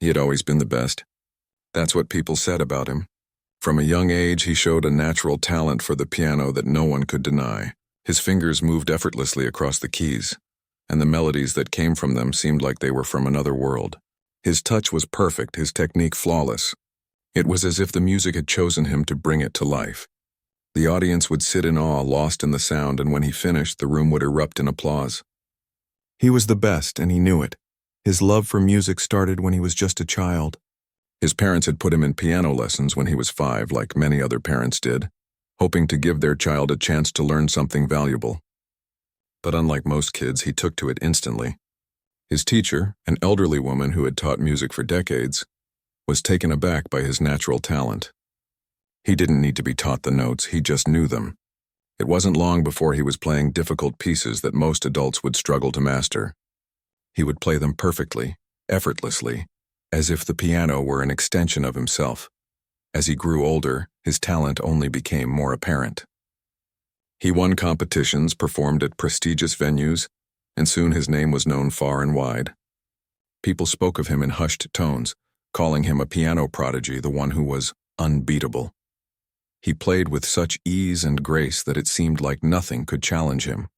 He had always been the best. That's what people said about him. From a young age, he showed a natural talent for the piano that no one could deny. His fingers moved effortlessly across the keys, and the melodies that came from them seemed like they were from another world. His touch was perfect, his technique flawless. It was as if the music had chosen him to bring it to life. The audience would sit in awe, lost in the sound, and when he finished, the room would erupt in applause. He was the best, and he knew it. His love for music started when he was just a child. His parents had put him in piano lessons when he was 5, like many other parents did, hoping to give their child a chance to learn something valuable. But unlike most kids, he took to it instantly. His teacher, an elderly woman who had taught music for decades, was taken aback by his natural talent. He didn't need to be taught the notes, he just knew them. It wasn't long before he was playing difficult pieces that most adults would struggle to master. He would play them perfectly, effortlessly, as if the piano were an extension of himself. As he grew older, his talent only became more apparent. He won competitions, performed at prestigious venues, and soon his name was known far and wide. People spoke of him in hushed tones, calling him a piano prodigy, the one who was unbeatable. He played with such ease and grace that it seemed like nothing could challenge him.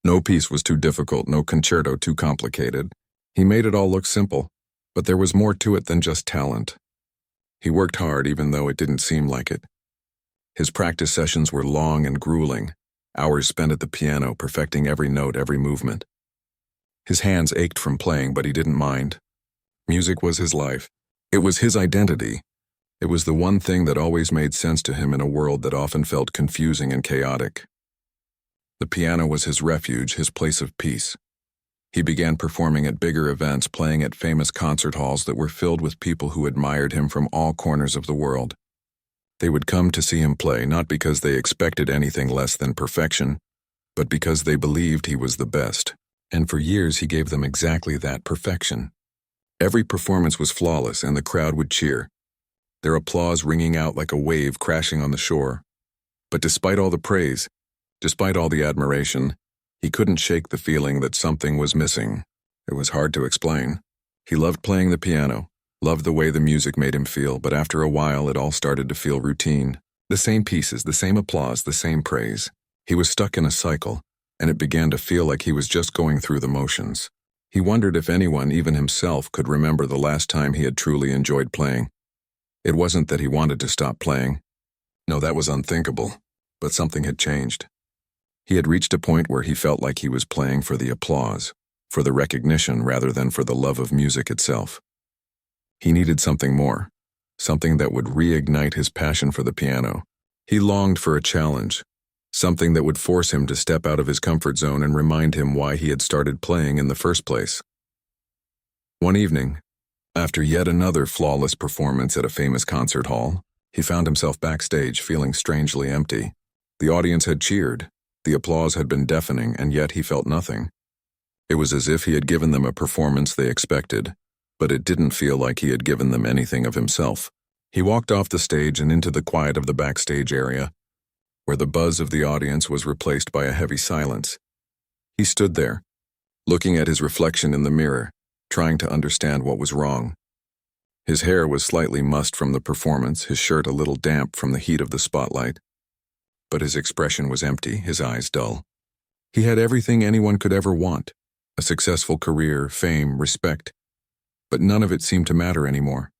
No piece was too difficult, no concerto too complicated. He made it all look simple, but there was more to it than just talent. He worked hard even though it didn't seem like it. His practice sessions were long and grueling, hours spent at the piano perfecting every note, every movement. His hands ached from playing, but he didn't mind. Music was his life. It was his identity. It was the one thing that always made sense to him in a world that often felt confusing and chaotic. The piano was his refuge, his place of peace. He began performing at bigger events, playing at famous concert halls that were filled with people who admired him from all corners of the world. They would come to see him play, not because they expected anything less than perfection, but because they believed he was the best. And for years he gave them exactly that, perfection. Every performance was flawless, and the crowd would cheer, their applause ringing out like a wave crashing on the shore. But despite all the praise, despite all the admiration, he couldn't shake the feeling that something was missing. It was hard to explain. He loved playing the piano, loved the way the music made him feel, but after a while it all started to feel routine. The same pieces, the same applause, the same praise. He was stuck in a cycle, and it began to feel like he was just going through the motions. He wondered if anyone, even himself, could remember the last time he had truly enjoyed playing. It wasn't that he wanted to stop playing. No, that was unthinkable, but something had changed. He had reached a point where he felt like he was playing for the applause, for the recognition rather than for the love of music itself. He needed something more, something that would reignite his passion for the piano. He longed for a challenge, something that would force him to step out of his comfort zone and remind him why he had started playing in the first place. One evening, after yet another flawless performance at a famous concert hall, he found himself backstage feeling strangely empty. The audience had cheered, the applause had been deafening, and yet he felt nothing. It was as if he had given them a performance they expected, but it didn't feel like he had given them anything of himself. He walked off the stage and into the quiet of the backstage area, where the buzz of the audience was replaced by a heavy silence. He stood there, looking at his reflection in the mirror, trying to understand what was wrong. His hair was slightly mussed from the performance, his shirt a little damp from the heat of the spotlight. But his expression was empty, his eyes dull. He had everything anyone could ever want, a successful career, fame, respect, but none of it seemed to matter anymore.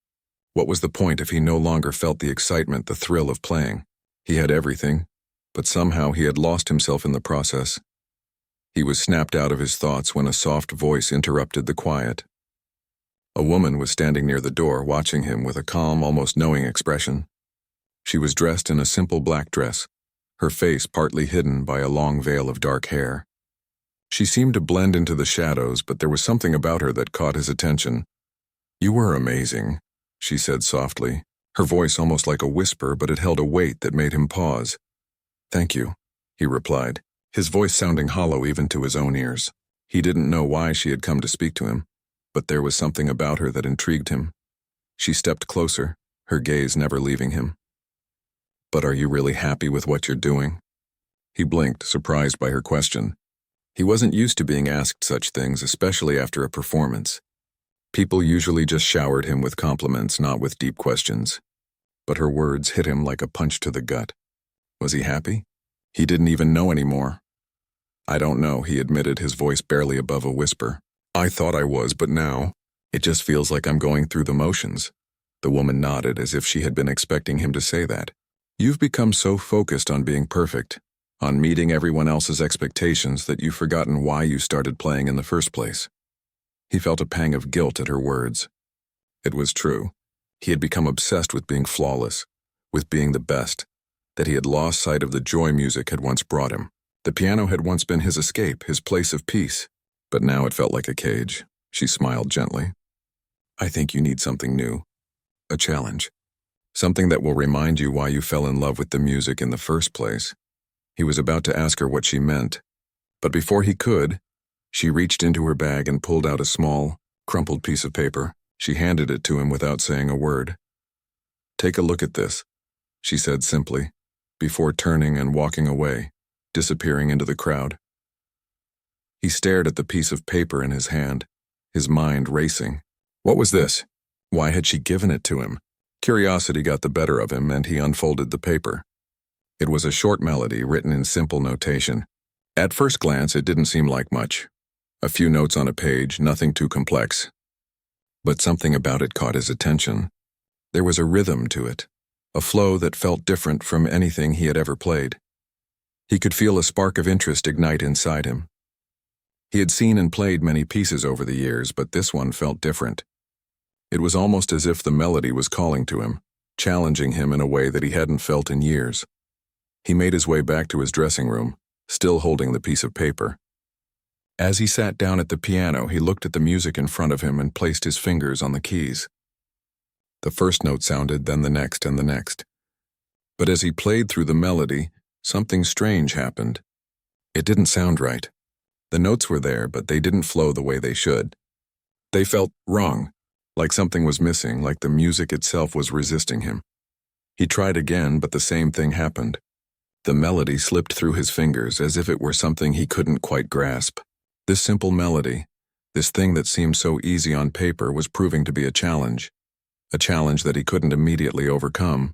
What was the point if he no longer felt the excitement, the thrill of playing? He had everything, but somehow he had lost himself in the process. He was snapped out of his thoughts when a soft voice interrupted the quiet. A woman was standing near the door, watching him with a calm, almost knowing expression. She was dressed in a simple black dress, her face partly hidden by a long veil of dark hair. She seemed to blend into the shadows, but there was something about her that caught his attention. "You were amazing," she said softly, her voice almost like a whisper, but it held a weight that made him pause. "Thank you," he replied, his voice sounding hollow even to his own ears. He didn't know why she had come to speak to him, but there was something about her that intrigued him. She stepped closer, her gaze never leaving him. "But are you really happy with what you're doing?" He blinked, surprised by her question. He wasn't used to being asked such things, especially after a performance. People usually just showered him with compliments, not with deep questions. But her words hit him like a punch to the gut. Was he happy? He didn't even know anymore. I don't know, he admitted, his voice barely above a whisper. I thought I was, but now, it just feels like I'm going through the motions. The woman nodded as if she had been expecting him to say that. You've become so focused on being perfect, on meeting everyone else's expectations, that you've forgotten why you started playing in the first place. He felt a pang of guilt at her words. It was true. He had become obsessed with being flawless, with being the best, that he had lost sight of the joy music had once brought him. The piano had once been his escape, his place of peace, but now it felt like a cage. She smiled gently. I think you need something new, a challenge, something that will remind you why you fell in love with the music in the first place. He was about to ask her what she meant, but before he could, she reached into her bag and pulled out a small, crumpled piece of paper. She handed it to him without saying a word. Take a look at this, she said simply, before turning and walking away, disappearing into the crowd. He stared at the piece of paper in his hand, his mind racing. What was this? Why had she given it to him? Curiosity got the better of him, and he unfolded the paper. It was a short melody written in simple notation. At first glance, it didn't seem like much. A few notes on a page, nothing too complex. But something about it caught his attention. There was a rhythm to it, a flow that felt different from anything he had ever played. He could feel a spark of interest ignite inside him. He had seen and played many pieces over the years, but this one felt different. It was almost as if the melody was calling to him, challenging him in a way that he hadn't felt in years. He made his way back to his dressing room, still holding the piece of paper. As he sat down at the piano, he looked at the music in front of him and placed his fingers on the keys. The first note sounded, then the next and the next. But as he played through the melody, something strange happened. It didn't sound right. The notes were there, but they didn't flow the way they should. They felt wrong, like something was missing, like the music itself was resisting him. He tried again, but the same thing happened. The melody slipped through his fingers as if it were something he couldn't quite grasp. This simple melody, this thing that seemed so easy on paper, was proving to be a challenge that he couldn't immediately overcome.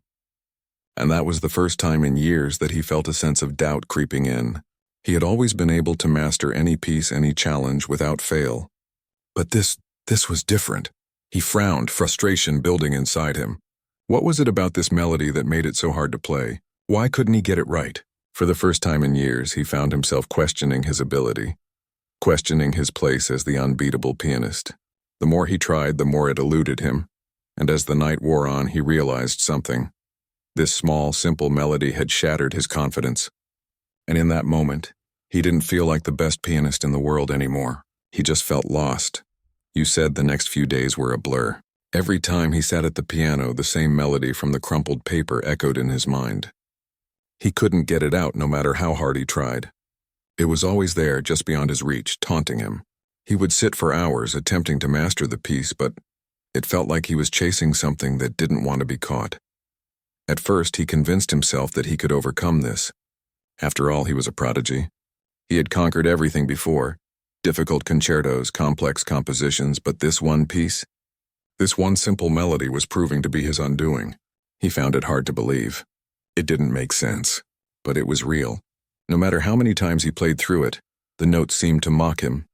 And that was the first time in years that he felt a sense of doubt creeping in. He had always been able to master any piece, any challenge without fail. But this was different. He frowned, frustration building inside him. What was it about this melody that made it so hard to play? Why couldn't he get it right? For the first time in years, he found himself questioning his ability, questioning his place as the unbeatable pianist. The more he tried, the more it eluded him. And as the night wore on, he realized something. This small, simple melody had shattered his confidence. And in that moment, he didn't feel like the best pianist in the world anymore. He just felt lost. You said the next few days were a blur. Every time he sat at the piano, the same melody from the crumpled paper echoed in his mind. He couldn't get it out no matter how hard he tried. It was always there, just beyond his reach, taunting him. He would sit for hours attempting to master the piece, but it felt like he was chasing something that didn't want to be caught. At first, he convinced himself that he could overcome this. After all, he was a prodigy. He had conquered everything before, difficult concertos, complex compositions, but this one piece, this one simple melody was proving to be his undoing. He found it hard to believe. It didn't make sense, but it was real. No matter how many times he played through it, the notes seemed to mock him.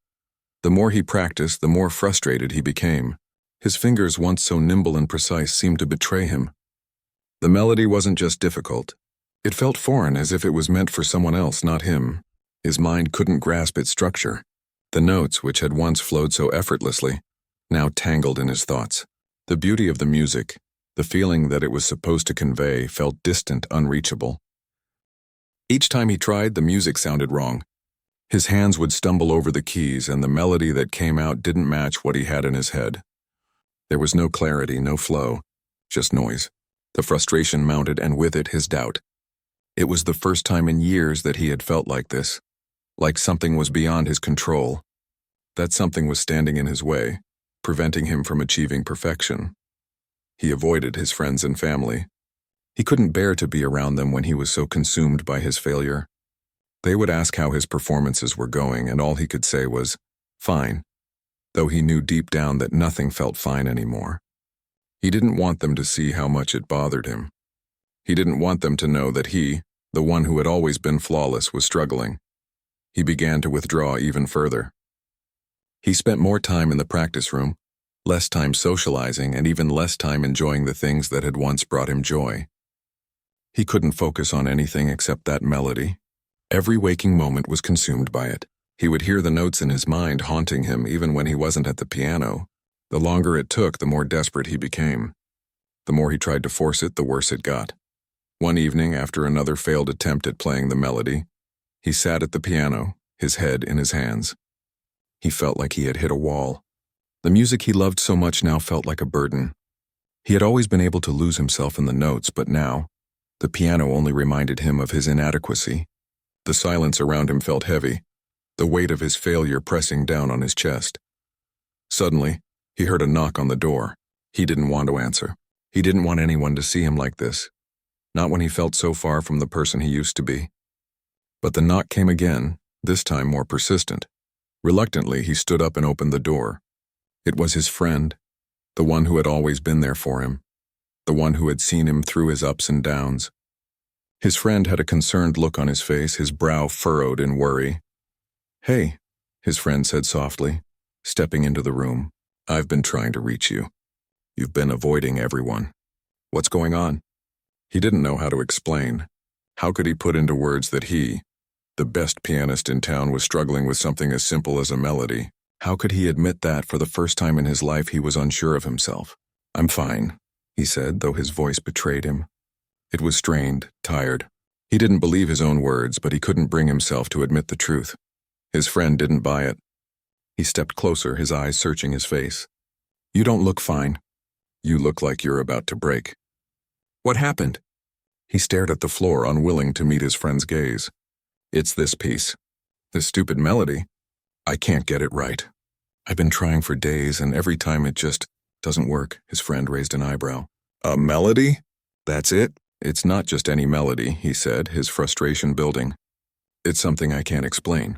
The more he practiced, the more frustrated he became. His fingers, once so nimble and precise, seemed to betray him. The melody wasn't just difficult. It felt foreign, as if it was meant for someone else, not him. His mind couldn't grasp its structure. The notes, which had once flowed so effortlessly, now tangled in his thoughts. The beauty of the music, the feeling that it was supposed to convey, felt distant, unreachable. Each time he tried, the music sounded wrong. His hands would stumble over the keys, and the melody that came out didn't match what he had in his head. There was no clarity, no flow, just noise. The frustration mounted, and with it, his doubt. It was the first time in years that he had felt like this, like something was beyond his control, that something was standing in his way, preventing him from achieving perfection. He avoided his friends and family. He couldn't bear to be around them when he was so consumed by his failure. They would ask how his performances were going, and all he could say was, "Fine." though he knew deep down that nothing felt fine anymore. He didn't want them to see how much it bothered him. He didn't want them to know that he, the one who had always been flawless, was struggling. He began to withdraw even further. He spent more time in the practice room, less time socializing, and even less time enjoying the things that had once brought him joy. He couldn't focus on anything except that melody. Every waking moment was consumed by it. He would hear the notes in his mind haunting him even when he wasn't at the piano. The longer it took, the more desperate he became. The more he tried to force it, the worse it got. One evening, after another failed attempt at playing the melody, he sat at the piano, his head in his hands. He felt like he had hit a wall. The music he loved so much now felt like a burden. He had always been able to lose himself in the notes, but now, the piano only reminded him of his inadequacy. The silence around him felt heavy, the weight of his failure pressing down on his chest. Suddenly, he heard a knock on the door. He didn't want to answer. He didn't want anyone to see him like this, not when he felt so far from the person he used to be. But the knock came again, this time more persistent. Reluctantly, he stood up and opened the door. It was his friend, the one who had always been there for him, the one who had seen him through his ups and downs. His friend had a concerned look on his face, his brow furrowed in worry. "Hey," his friend said softly, stepping into the room. "I've been trying to reach you. You've been avoiding everyone. What's going on?" He didn't know how to explain. How could he put into words that he, the best pianist in town, was struggling with something as simple as a melody? How could he admit that for the first time in his life he was unsure of himself? "I'm fine," he said, though his voice betrayed him. It was strained, tired. He didn't believe his own words, but he couldn't bring himself to admit the truth. His friend didn't buy it. He stepped closer, his eyes searching his face. "You don't look fine. You look like you're about to break. What happened?" He stared at the floor, unwilling to meet his friend's gaze. "It's this piece. This stupid melody. I can't get it right. I've been trying for days, and every time it just doesn't work." His friend raised an eyebrow. "A melody? That's it?" "It's not just any melody," he said, his frustration building. "It's something I can't explain.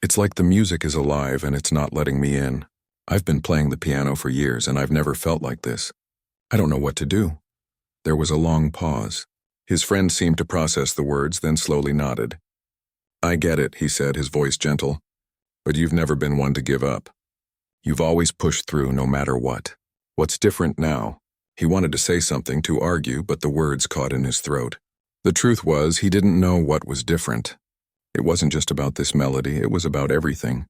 It's like the music is alive and it's not letting me in. I've been playing the piano for years and I've never felt like this. I don't know what to do." There was a long pause. His friend seemed to process the words, then slowly nodded. "I get it," he said, his voice gentle. "But you've never been one to give up. You've always pushed through no matter what. What's different now?" He wanted to say something, to argue, but the words caught in his throat. The truth was, he didn't know what was different. It wasn't just about this melody, it was about everything.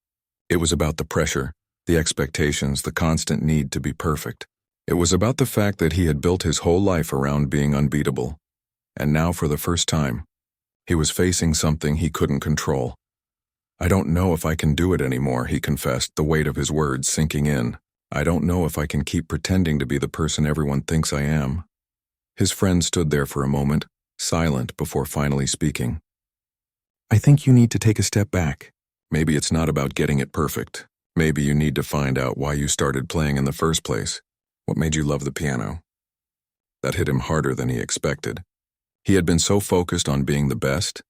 It was about the pressure, the expectations, the constant need to be perfect. It was about the fact that he had built his whole life around being unbeatable. And now, for the first time, he was facing something he couldn't control. "I don't know if I can do it anymore," he confessed, the weight of his words sinking in. "I don't know if I can keep pretending to be the person everyone thinks I am." His friend stood there for a moment, silent before finally speaking. "I think you need to take a step back. Maybe it's not about getting it perfect. Maybe you need to find out why you started playing in the first place. What made you love the piano?" That hit him harder than he expected. He had been so focused on being the best,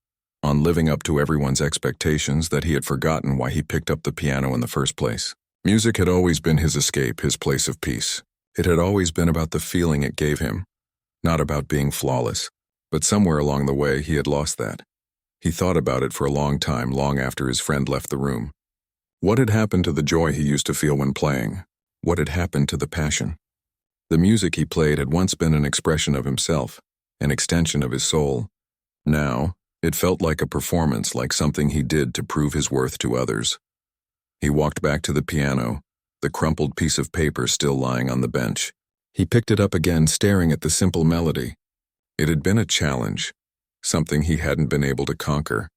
on living up to everyone's expectations, that he had forgotten why he picked up the piano in the first place. Music had always been his escape, his place of peace. It had always been about the feeling it gave him, not about being flawless. But somewhere along the way, he had lost that. He thought about it for a long time, long after his friend left the room. What had happened to the joy he used to feel when playing? What had happened to the passion? The music he played had once been an expression of himself, an extension of his soul. Now, it felt like a performance, like something he did to prove his worth to others. He walked back to the piano, the crumpled piece of paper still lying on the bench. He picked it up again, staring at the simple melody. It had been a challenge, something he hadn't been able to conquer.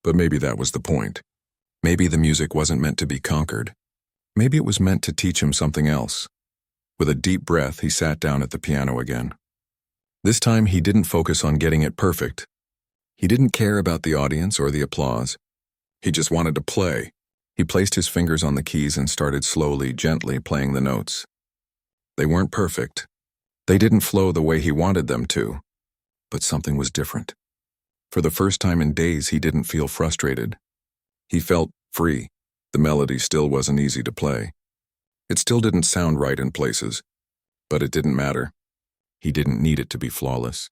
But maybe that was the point. Maybe the music wasn't meant to be conquered. Maybe it was meant to teach him something else. With a deep breath, he sat down at the piano again. This time, he didn't focus on getting it perfect. He didn't care about the audience or the applause. He just wanted to play. He placed his fingers on the keys and started slowly, gently playing the notes. They weren't perfect. They didn't flow the way he wanted them to. But something was different. For the first time in days, he didn't feel frustrated. He felt free. The melody still wasn't easy to play. It still didn't sound right in places, but it didn't matter. He didn't need it to be flawless.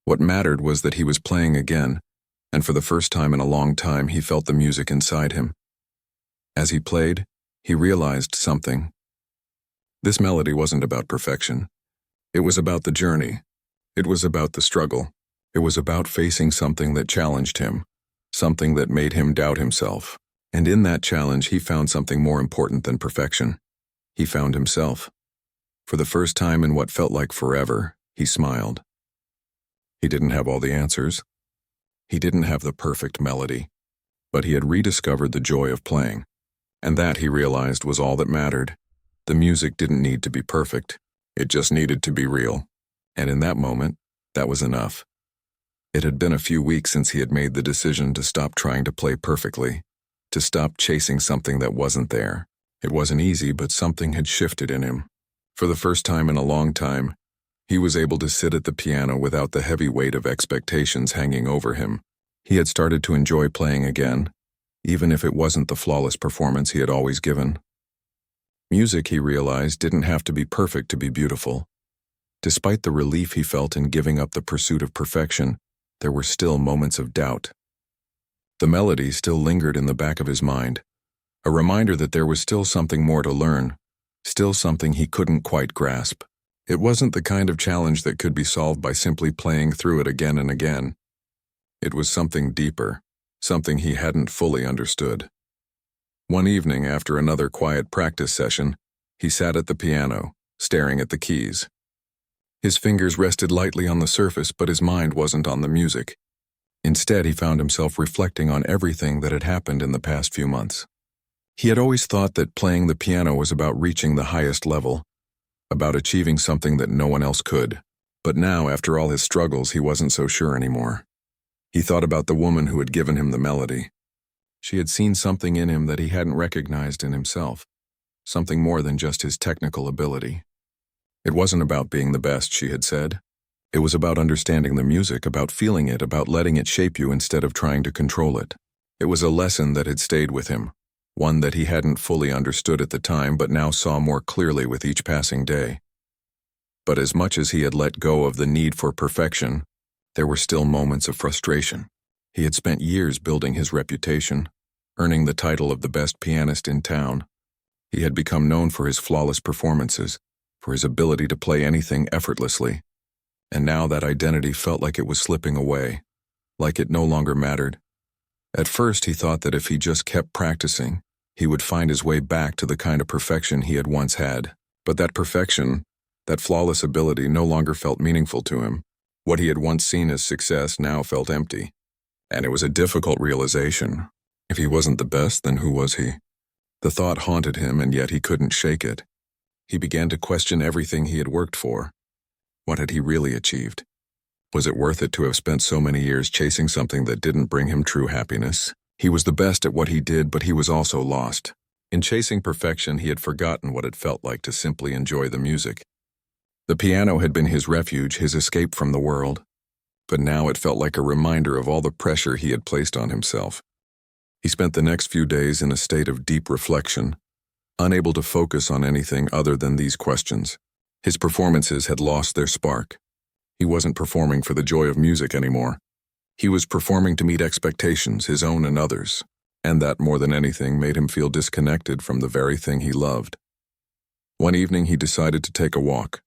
What mattered was that he was playing again, and for the first time in a long time he felt the music inside him. As he played, he realized something. This melody wasn't about perfection. It was about the journey. It was about the struggle. It was about facing something that challenged him, something that made him doubt himself. And in that challenge, he found something more important than perfection. He found himself. For the first time in what felt like forever, he smiled. He didn't have all the answers. He didn't have the perfect melody, but he had rediscovered the joy of playing. And that, he realized, was all that mattered. The music didn't need to be perfect. It just needed to be real. And in that moment, that was enough. It had been a few weeks since he had made the decision to stop trying to play perfectly, to stop chasing something that wasn't there. It wasn't easy, but something had shifted in him. For the first time in a long time, he was able to sit at the piano without the heavy weight of expectations hanging over him. He had started to enjoy playing again, even if it wasn't the flawless performance he had always given. Music, he realized, didn't have to be perfect to be beautiful. Despite the relief he felt in giving up the pursuit of perfection, there were still moments of doubt. The melody still lingered in the back of his mind, a reminder that there was still something more to learn, still something he couldn't quite grasp. It wasn't the kind of challenge that could be solved by simply playing through it again and again. It was something deeper, something he hadn't fully understood. One evening, after another quiet practice session, he sat at the piano, staring at the keys. His fingers rested lightly on the surface, but his mind wasn't on the music. Instead, he found himself reflecting on everything that had happened in the past few months. He had always thought that playing the piano was about reaching the highest level, about achieving something that no one else could. But now, after all his struggles, he wasn't so sure anymore. He thought about the woman who had given him the melody. She had seen something in him that he hadn't recognized in himself, something more than just his technical ability. It wasn't about being the best, she had said. It was about understanding the music, about feeling it, about letting it shape you instead of trying to control it. It was a lesson that had stayed with him, one that he hadn't fully understood at the time but now saw more clearly with each passing day. But as much as he had let go of the need for perfection, there were still moments of frustration. He had spent years building his reputation, earning the title of the best pianist in town. He had become known for his flawless performances, for his ability to play anything effortlessly. And now that identity felt like it was slipping away, like it no longer mattered. At first, he thought that if he just kept practicing, he would find his way back to the kind of perfection he had once had. But that perfection, that flawless ability, no longer felt meaningful to him. What he had once seen as success now felt empty. And it was a difficult realization. If he wasn't the best, then who was he? The thought haunted him, and yet he couldn't shake it. He began to question everything he had worked for. What had he really achieved? Was it worth it to have spent so many years chasing something that didn't bring him true happiness? He was the best at what he did, but he was also lost. In chasing perfection, he had forgotten what it felt like to simply enjoy the music. The piano had been his refuge, his escape from the world. But now it felt like a reminder of all the pressure he had placed on himself. He spent the next few days in a state of deep reflection, unable to focus on anything other than these questions. His performances had lost their spark. He wasn't performing for the joy of music anymore. He was performing to meet expectations, his own and others, and that, more than anything, made him feel disconnected from the very thing he loved. One evening, he decided to take a walk.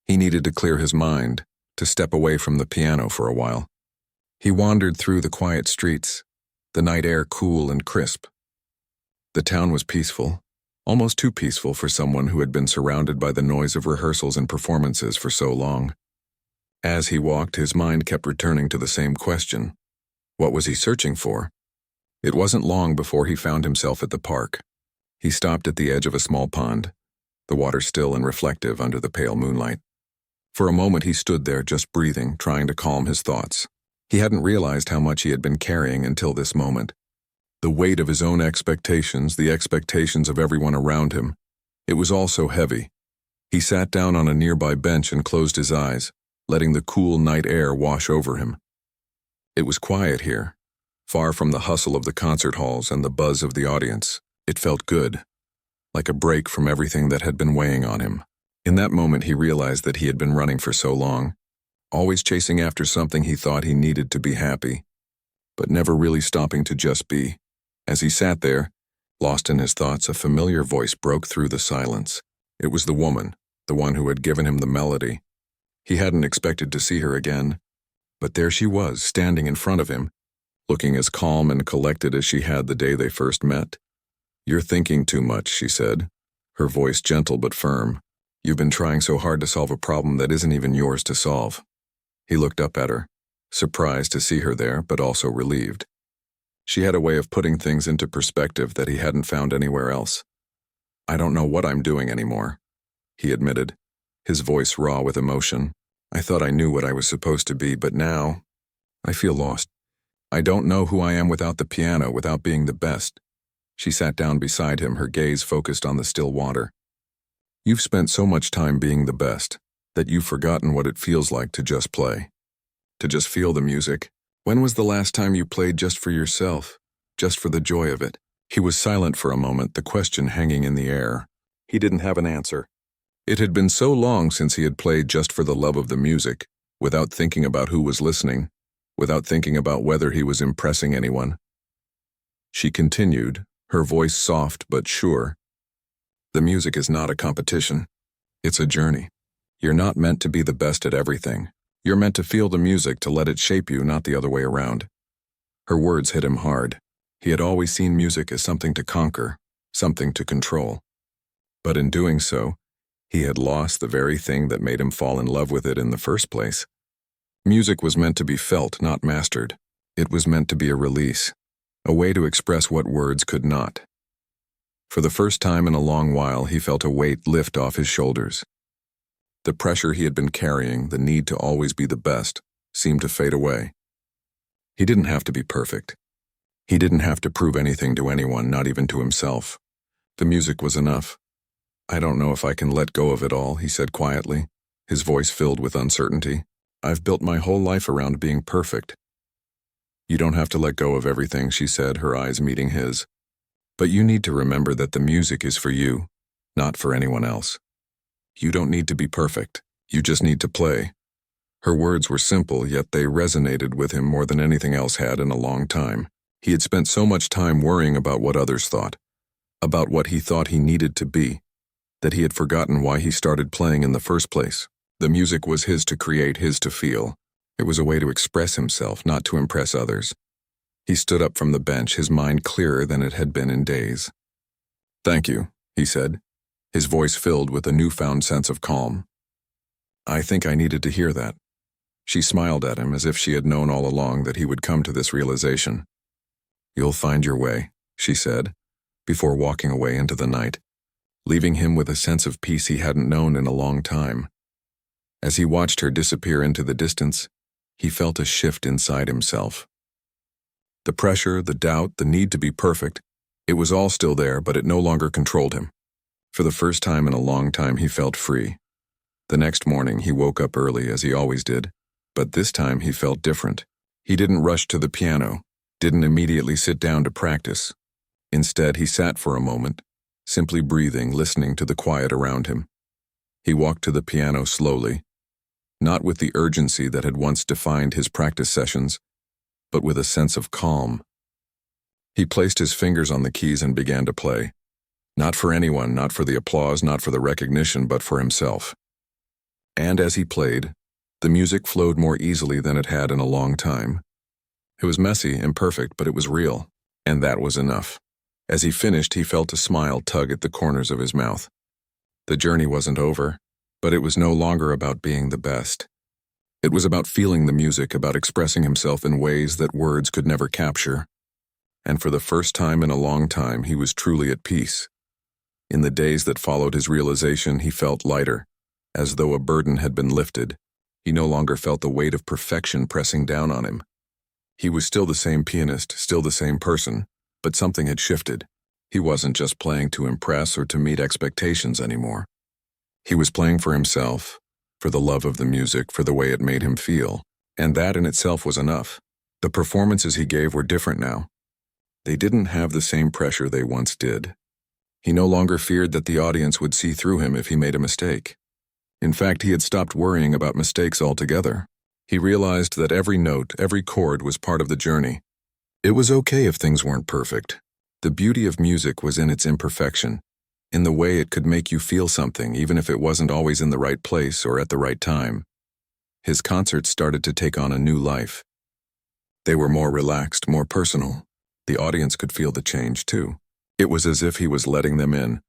He needed to clear his mind, to step away from the piano for a while. He wandered through the quiet streets, the night air cool and crisp. The town was peaceful, almost too peaceful for someone who had been surrounded by the noise of rehearsals and performances for so long. As he walked, his mind kept returning to the same question. What was he searching for? It wasn't long before he found himself at the park. He stopped at the edge of a small pond, the water still and reflective under the pale moonlight. For a moment he stood there, just breathing, trying to calm his thoughts. He hadn't realized how much he had been carrying until this moment. The weight of his own expectations, the expectations of everyone around him. It was all so heavy. He sat down on a nearby bench and closed his eyes, letting the cool night air wash over him. It was quiet here, far from the hustle of the concert halls and the buzz of the audience. It felt good. like a break from everything that had been weighing on him. In that moment, he realized that he had been running for so long, always chasing after something he thought he needed to be happy, but never really stopping to just be. As he sat there, lost in his thoughts, a familiar voice broke through the silence. It was the woman, the one who had given him the melody. He hadn't expected to see her again, but there she was, standing in front of him, looking as calm and collected as she had the day they first met. "You're thinking too much," she said, her voice gentle but firm. "You've been trying so hard to solve a problem that isn't even yours to solve." He looked up at her, surprised to see her there, but also relieved. She had a way of putting things into perspective that he hadn't found anywhere else. "I don't know what I'm doing anymore," he admitted, his voice raw with emotion. "I thought I knew what I was supposed to be, but now I feel lost. I don't know who I am without the piano, without being the best." She sat down beside him, her gaze focused on the still water. "You've spent so much time being the best that you've forgotten what it feels like to just play, to just feel the music. When was the last time you played just for yourself, just for the joy of it?" He was silent for a moment, the question hanging in the air. He didn't have an answer. It had been so long since he had played just for the love of the music, without thinking about who was listening, without thinking about whether he was impressing anyone. She continued, her voice soft but sure. "The music is not a competition. It's a journey. You're not meant to be the best at everything. You're meant to feel the music, to let it shape you, not the other way around." Her words hit him hard. He had always seen music as something to conquer, something to control. But in doing so, he had lost the very thing that made him fall in love with it in the first place. Music was meant to be felt, not mastered. It was meant to be a release, a way to express what words could not. For the first time in a long while, he felt a weight lift off his shoulders. The pressure he had been carrying, the need to always be the best, seemed to fade away. He didn't have to be perfect. He didn't have to prove anything to anyone, not even to himself. The music was enough. "I don't know if I can let go of it all," he said quietly, his voice filled with uncertainty. "I've built my whole life around being perfect." "You don't have to let go of everything," she said, her eyes meeting his. "But you need to remember that the music is for you, not for anyone else. You don't need to be perfect. You just need to play." Her words were simple, yet they resonated with him more than anything else had in a long time. He had spent so much time worrying about what others thought, about what he thought he needed to be, that he had forgotten why he started playing in the first place. The music was his to create, his to feel. It was a way to express himself, not to impress others. He stood up from the bench, his mind clearer than it had been in days. "Thank you," he said, his voice filled with a newfound sense of calm. "I think I needed to hear that." She smiled at him as if she had known all along that he would come to this realization. "You'll find your way," she said, before walking away into the night, leaving him with a sense of peace he hadn't known in a long time. As he watched her disappear into the distance, he felt a shift inside himself. The pressure, the doubt, the need to be perfect, it was all still there, but it no longer controlled him. For the first time in a long time, he felt free. The next morning, he woke up early, as he always did, but this time he felt different. He didn't rush to the piano, didn't immediately sit down to practice. Instead, he sat for a moment, simply breathing, listening to the quiet around him. He walked to the piano slowly, not with the urgency that had once defined his practice sessions, but with a sense of calm. He placed his fingers on the keys and began to play. Not for anyone, not for the applause, not for the recognition, but for himself. And as he played, the music flowed more easily than it had in a long time. It was messy, imperfect, but it was real, and that was enough. As he finished, he felt a smile tug at the corners of his mouth. The journey wasn't over, but it was no longer about being the best. It was about feeling the music, about expressing himself in ways that words could never capture. And for the first time in a long time, he was truly at peace. In the days that followed his realization, he felt lighter, as though a burden had been lifted. He no longer felt the weight of perfection pressing down on him. He was still the same pianist, still the same person, but something had shifted. He wasn't just playing to impress or to meet expectations anymore. He was playing for himself, for the love of the music, for the way it made him feel, and that in itself was enough. The performances he gave were different now. They didn't have the same pressure they once did. He no longer feared that the audience would see through him if he made a mistake. In fact, he had stopped worrying about mistakes altogether. He realized that every note, every chord was part of the journey. It was okay if things weren't perfect. The beauty of music was in its imperfection, in the way it could make you feel something even if it wasn't always in the right place or at the right time. His concerts started to take on a new life. They were more relaxed, more personal. The audience could feel the change too. It was as if he was letting them in,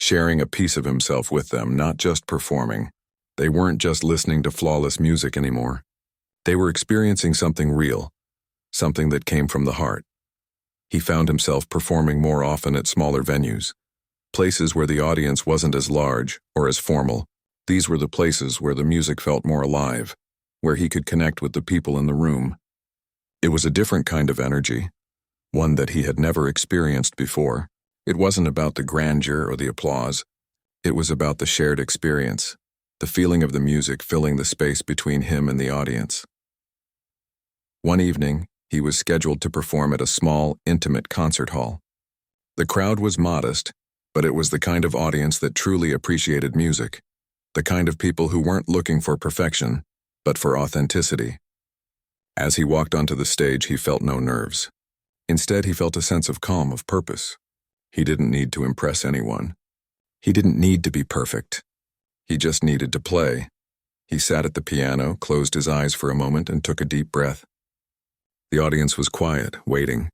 sharing a piece of himself with them, not just performing. They weren't just listening to flawless music anymore. They were experiencing something real, something that came from the heart. He found himself performing more often at smaller venues, places where the audience wasn't as large or as formal. These were the places where the music felt more alive, where he could connect with the people in the room. It was a different kind of energy, one that he had never experienced before. It wasn't about the grandeur or the applause. It was about the shared experience, the feeling of the music filling the space between him and the audience. One evening, he was scheduled to perform at a small, intimate concert hall. The crowd was modest, but it was the kind of audience that truly appreciated music, the kind of people who weren't looking for perfection, but for authenticity. As he walked onto the stage, he felt no nerves. Instead, he felt a sense of calm, of purpose. He didn't need to impress anyone. He didn't need to be perfect. He just needed to play. He sat at the piano, closed his eyes for a moment, and took a deep breath. The audience was quiet, waiting.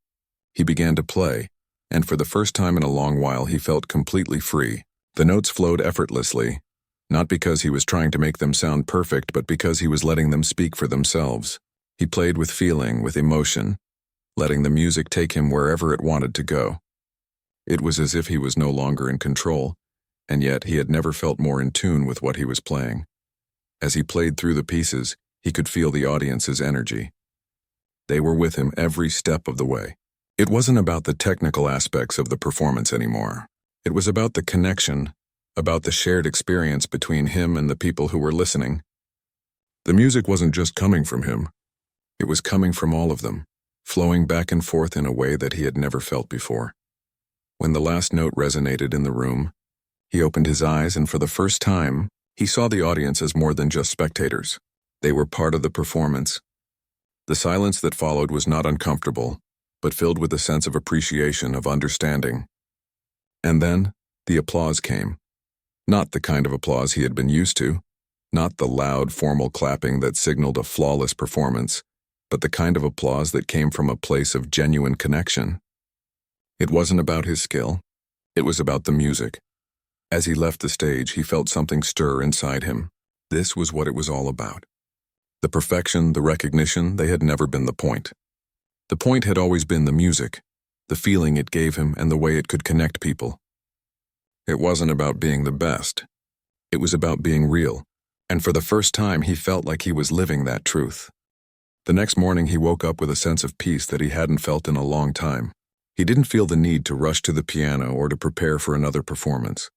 He began to play, and for the first time in a long while, he felt completely free. The notes flowed effortlessly, not because he was trying to make them sound perfect, but because he was letting them speak for themselves. He played with feeling, with emotion, letting the music take him wherever it wanted to go. It was as if he was no longer in control, and yet he had never felt more in tune with what he was playing. As he played through the pieces, he could feel the audience's energy. They were with him every step of the way. It wasn't about the technical aspects of the performance anymore. It was about the connection, about the shared experience between him and the people who were listening. The music wasn't just coming from him. It was coming from all of them, flowing back and forth in a way that he had never felt before. When the last note resonated in the room, he opened his eyes, and for the first time, he saw the audience as more than just spectators. They were part of the performance. The silence that followed was not uncomfortable, but filled with a sense of appreciation, of understanding. And then, the applause came. Not the kind of applause he had been used to, not the loud, formal clapping that signaled a flawless performance, but the kind of applause that came from a place of genuine connection. It wasn't about his skill. It was about the music. As he left the stage, he felt something stir inside him. This was what it was all about. The perfection, the recognition, they had never been the point. The point had always been the music, the feeling it gave him, and the way it could connect people. It wasn't about being the best. It was about being real, and for the first time he felt like he was living that truth. The next morning he woke up with a sense of peace that he hadn't felt in a long time. He didn't feel the need to rush to the piano or to prepare for another performance.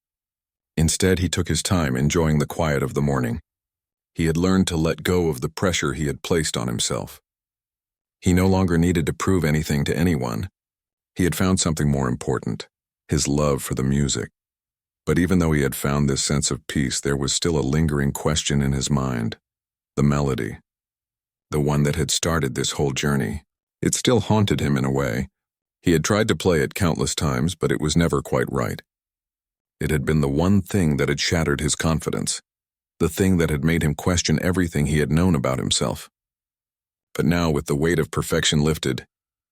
Instead, he took his time, enjoying the quiet of the morning. He had learned to let go of the pressure he had placed on himself. He no longer needed to prove anything to anyone. He had found something more important, his love for the music. But even though he had found this sense of peace, there was still a lingering question in his mind. The melody. The one that had started this whole journey. It still haunted him in a way. He had tried to play it countless times, but it was never quite right. It had been the one thing that had shattered his confidence, the thing that had made him question everything he had known about himself. But now, with the weight of perfection lifted,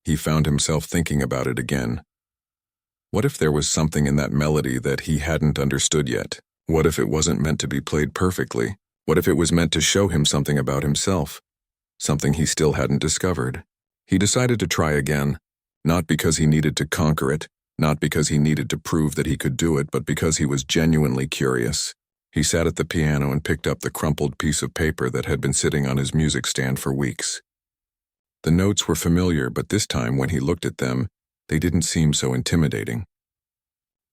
he found himself thinking about it again. What if there was something in that melody that he hadn't understood yet? What if it wasn't meant to be played perfectly? What if it was meant to show him something about himself, something he still hadn't discovered? He decided to try again, not because he needed to conquer it, not because he needed to prove that he could do it, but because he was genuinely curious. He sat at the piano and picked up the crumpled piece of paper that had been sitting on his music stand for weeks. The notes were familiar, but this time when he looked at them, they didn't seem so intimidating.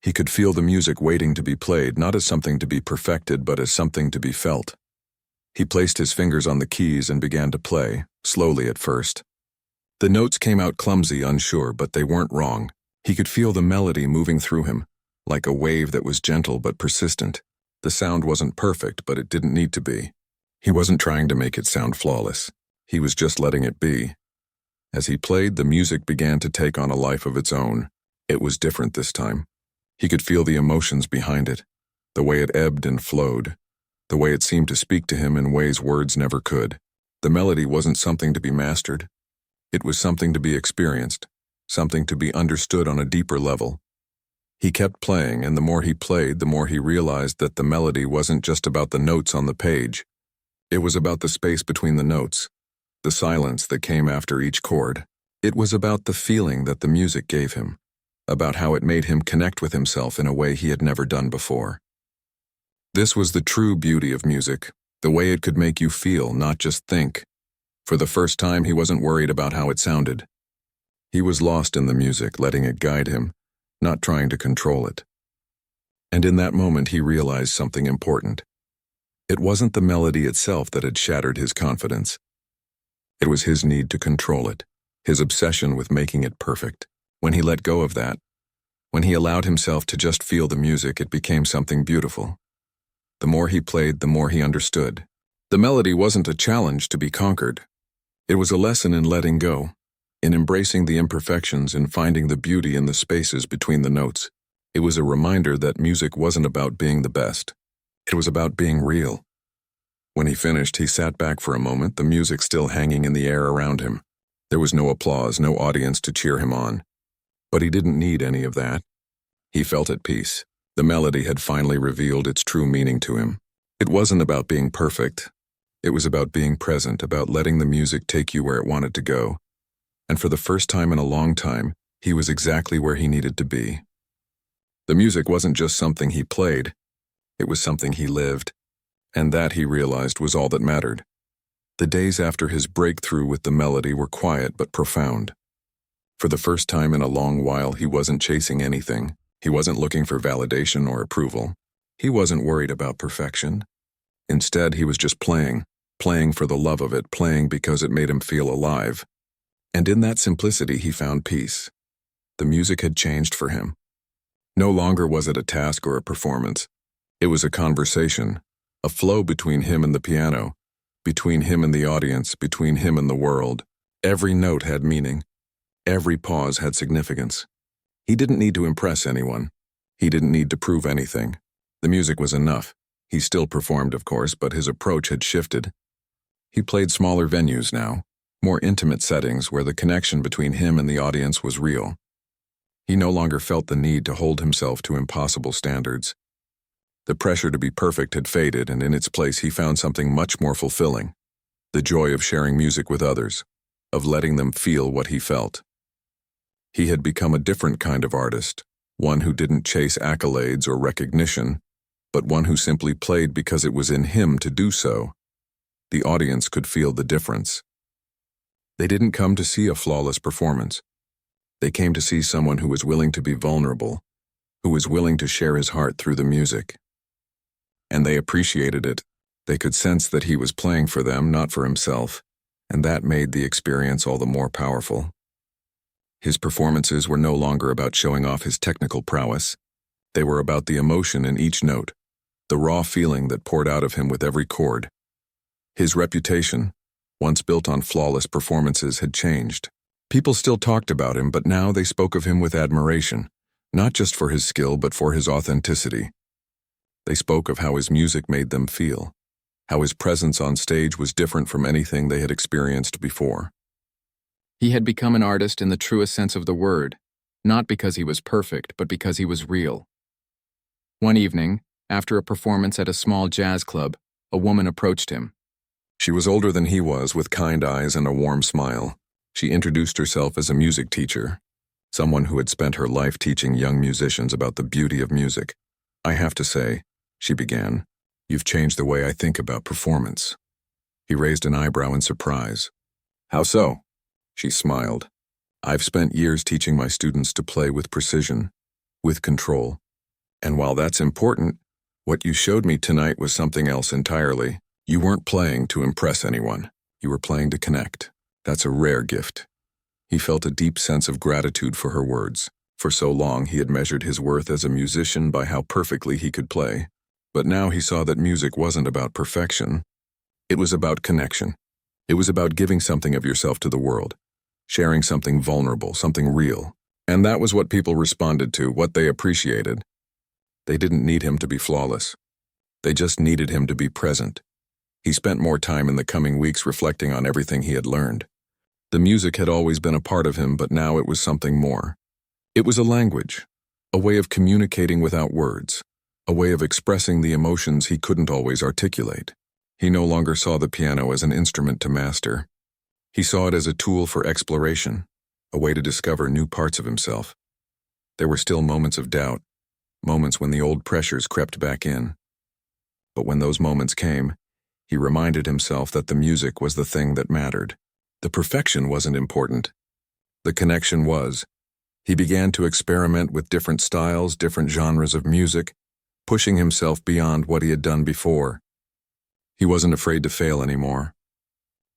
He could feel the music waiting to be played, not as something to be perfected, but as something to be felt. He placed his fingers on the keys and began to play, slowly at first. The notes came out clumsy, unsure, but they weren't wrong. He could feel the melody moving through him, like a wave that was gentle but persistent. The sound wasn't perfect, but it didn't need to be. He wasn't trying to make it sound flawless. He was just letting it be. As he played, the music began to take on a life of its own. It was different this time. He could feel the emotions behind it, the way it ebbed and flowed, the way it seemed to speak to him in ways words never could. The melody wasn't something to be mastered. It was something to be experienced, something to be understood on a deeper level. He kept playing, and the more he played, the more he realized that the melody wasn't just about the notes on the page. It was about the space between the notes, the silence that came after each chord. It was about the feeling that the music gave him, about how it made him connect with himself in a way he had never done before. This was the true beauty of music, the way it could make you feel, not just think. For the first time, he wasn't worried about how it sounded. He was lost in the music, letting it guide him, not trying to control it. And in that moment, he realized something important. It wasn't the melody itself that had shattered his confidence. It was his need to control it, his obsession with making it perfect. When he let go of that, when he allowed himself to just feel the music, it became something beautiful. The more he played, the more he understood. The melody wasn't a challenge to be conquered. It was a lesson in letting go, in embracing the imperfections and finding the beauty in the spaces between the notes. It was a reminder that music wasn't about being the best. It was about being real. When he finished, he sat back for a moment, the music still hanging in the air around him. There was no applause, no audience to cheer him on. But he didn't need any of that. He felt at peace. The melody had finally revealed its true meaning to him. It wasn't about being perfect. It was about being present, about letting the music take you where it wanted to go. And for the first time in a long time, he was exactly where he needed to be. The music wasn't just something he played. It was something he lived. And that, he realized, was all that mattered. The days after his breakthrough with the melody were quiet but profound. For the first time in a long while, he wasn't chasing anything. He wasn't looking for validation or approval. He wasn't worried about perfection. Instead, he was just playing for the love of it, playing because it made him feel alive. And in that simplicity, he found peace. The music had changed for him. No longer was it a task or a performance. It was a conversation, a flow between him and the piano, between him and the audience, between him and the world. Every note had meaning. Every pause had significance. He didn't need to impress anyone. He didn't need to prove anything. The music was enough. He still performed, of course, but his approach had shifted. He played smaller venues now, more intimate settings where the connection between him and the audience was real. He no longer felt the need to hold himself to impossible standards. The pressure to be perfect had faded, and in its place he found something much more fulfilling. The joy of sharing music with others, of letting them feel what he felt. He had become a different kind of artist, one who didn't chase accolades or recognition, but one who simply played because it was in him to do so. The audience could feel the difference. They didn't come to see a flawless performance. They came to see someone who was willing to be vulnerable, who was willing to share his heart through the music. And they appreciated it. They could sense that he was playing for them, not for himself, and that made the experience all the more powerful. His performances were no longer about showing off his technical prowess. They were about the emotion in each note, the raw feeling that poured out of him with every chord. His reputation, once built on flawless performances, had changed. People still talked about him, but now they spoke of him with admiration, not just for his skill, but for his authenticity. They spoke of how his music made them feel, how his presence on stage was different from anything they had experienced before. He had become an artist in the truest sense of the word, not because he was perfect, but because he was real. One evening, after a performance at a small jazz club, a woman approached him. She was older than he was, with kind eyes and a warm smile. She introduced herself as a music teacher, someone who had spent her life teaching young musicians about the beauty of music. "I have to say," she began, "you've changed the way I think about performance." He raised an eyebrow in surprise. "How so?" She smiled. "I've spent years teaching my students to play with precision, with control. And while that's important, what you showed me tonight was something else entirely. You weren't playing to impress anyone. You were playing to connect. That's a rare gift." He felt a deep sense of gratitude for her words. For so long he had measured his worth as a musician by how perfectly he could play. But now he saw that music wasn't about perfection. It was about connection. It was about giving something of yourself to the world, sharing something vulnerable, something real. And that was what people responded to, what they appreciated. They didn't need him to be flawless. They just needed him to be present. He spent more time in the coming weeks reflecting on everything he had learned. The music had always been a part of him, but now it was something more. It was a language, a way of communicating without words, a way of expressing the emotions he couldn't always articulate. He no longer saw the piano as an instrument to master. He saw it as a tool for exploration, a way to discover new parts of himself. There were still moments of doubt, moments when the old pressures crept back in. But when those moments came, he reminded himself that the music was the thing that mattered. The perfection wasn't important. The connection was. He began to experiment with different styles, different genres of music, pushing himself beyond what he had done before. He wasn't afraid to fail anymore.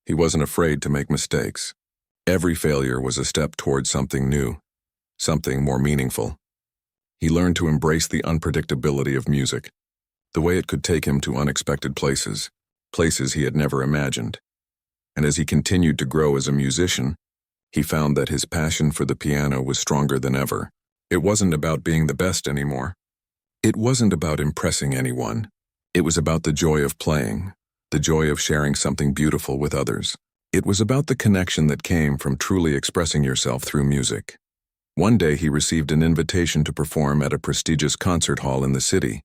He wasn't afraid to make mistakes. Every failure was a step towards something new, something more meaningful. He learned to embrace the unpredictability of music, the way it could take him to unexpected places, places he had never imagined. And as he continued to grow as a musician, he found that his passion for the piano was stronger than ever. It wasn't about being the best anymore. It wasn't about impressing anyone. It was about the joy of playing, the joy of sharing something beautiful with others. It was about the connection that came from truly expressing yourself through music. One day he received an invitation to perform at a prestigious concert hall in the city.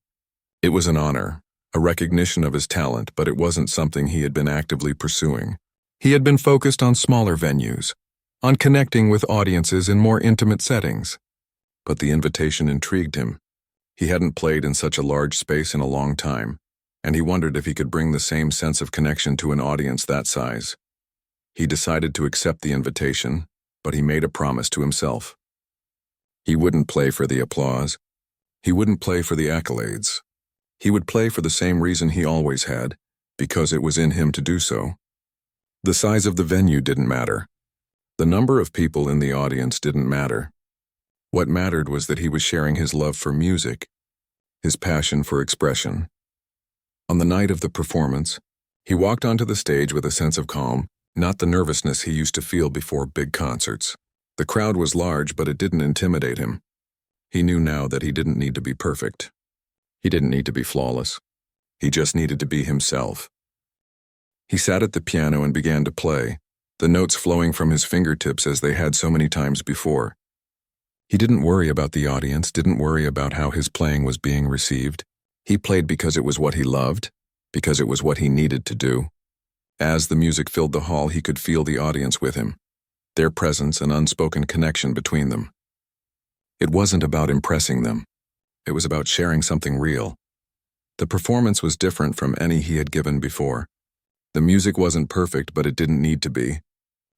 It was an honor, a recognition of his talent, but it wasn't something he had been actively pursuing. He had been focused on smaller venues, on connecting with audiences in more intimate settings. But the invitation intrigued him. He hadn't played in such a large space in a long time, and he wondered if he could bring the same sense of connection to an audience that size. He decided to accept the invitation, but he made a promise to himself. He wouldn't play for the applause. He wouldn't play for the accolades. He would play for the same reason he always had, because it was in him to do so. The size of the venue didn't matter. The number of people in the audience didn't matter. What mattered was that he was sharing his love for music, his passion for expression. On the night of the performance, he walked onto the stage with a sense of calm, not the nervousness he used to feel before big concerts. The crowd was large, but it didn't intimidate him. He knew now that he didn't need to be perfect. He didn't need to be flawless. He just needed to be himself. He sat at the piano and began to play, the notes flowing from his fingertips as they had so many times before. He didn't worry about the audience, didn't worry about how his playing was being received. He played because it was what he loved, because it was what he needed to do. As the music filled the hall, he could feel the audience with him, their presence and unspoken connection between them. It wasn't about impressing them. It was about sharing something real. The performance was different from any he had given before. The music wasn't perfect, but it didn't need to be.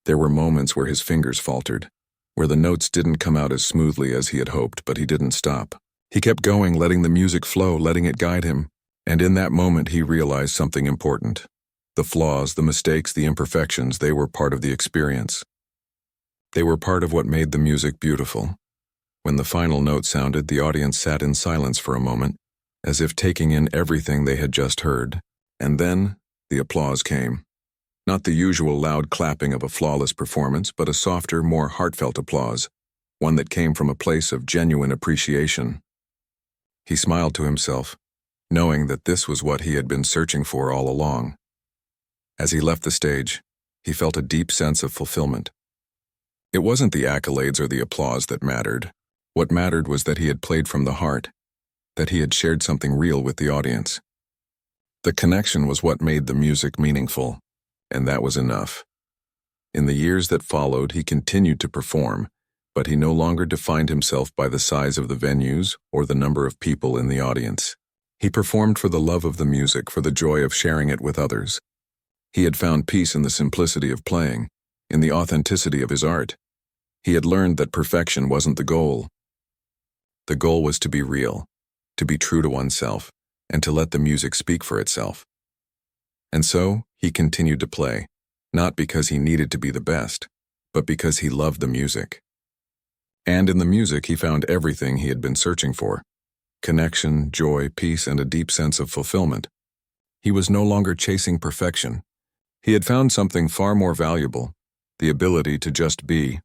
There were moments where his fingers faltered, where the notes didn't come out as smoothly as he had hoped, but he didn't stop. He kept going, letting the music flow, letting it guide him. And in that moment, he realized something important. The flaws, the mistakes, the imperfections, they were part of the experience. They were part of what made the music beautiful. When the final note sounded, the audience sat in silence for a moment, as if taking in everything they had just heard. And then, the applause came. Not the usual loud clapping of a flawless performance, but a softer, more heartfelt applause, one that came from a place of genuine appreciation. He smiled to himself, knowing that this was what he had been searching for all along. As he left the stage, he felt a deep sense of fulfillment. It wasn't the accolades or the applause that mattered. What mattered was that he had played from the heart, that he had shared something real with the audience. The connection was what made the music meaningful, and that was enough. In the years that followed, he continued to perform, but he no longer defined himself by the size of the venues or the number of people in the audience. He performed for the love of the music, for the joy of sharing it with others. He had found peace in the simplicity of playing, in the authenticity of his art. He had learned that perfection wasn't the goal. The goal was to be real, to be true to oneself, and to let the music speak for itself. And so, he continued to play, not because he needed to be the best, but because he loved the music. And in the music, he found everything he had been searching for: connection, joy, peace, and a deep sense of fulfillment. He was no longer chasing perfection. He had found something far more valuable: the ability to just be.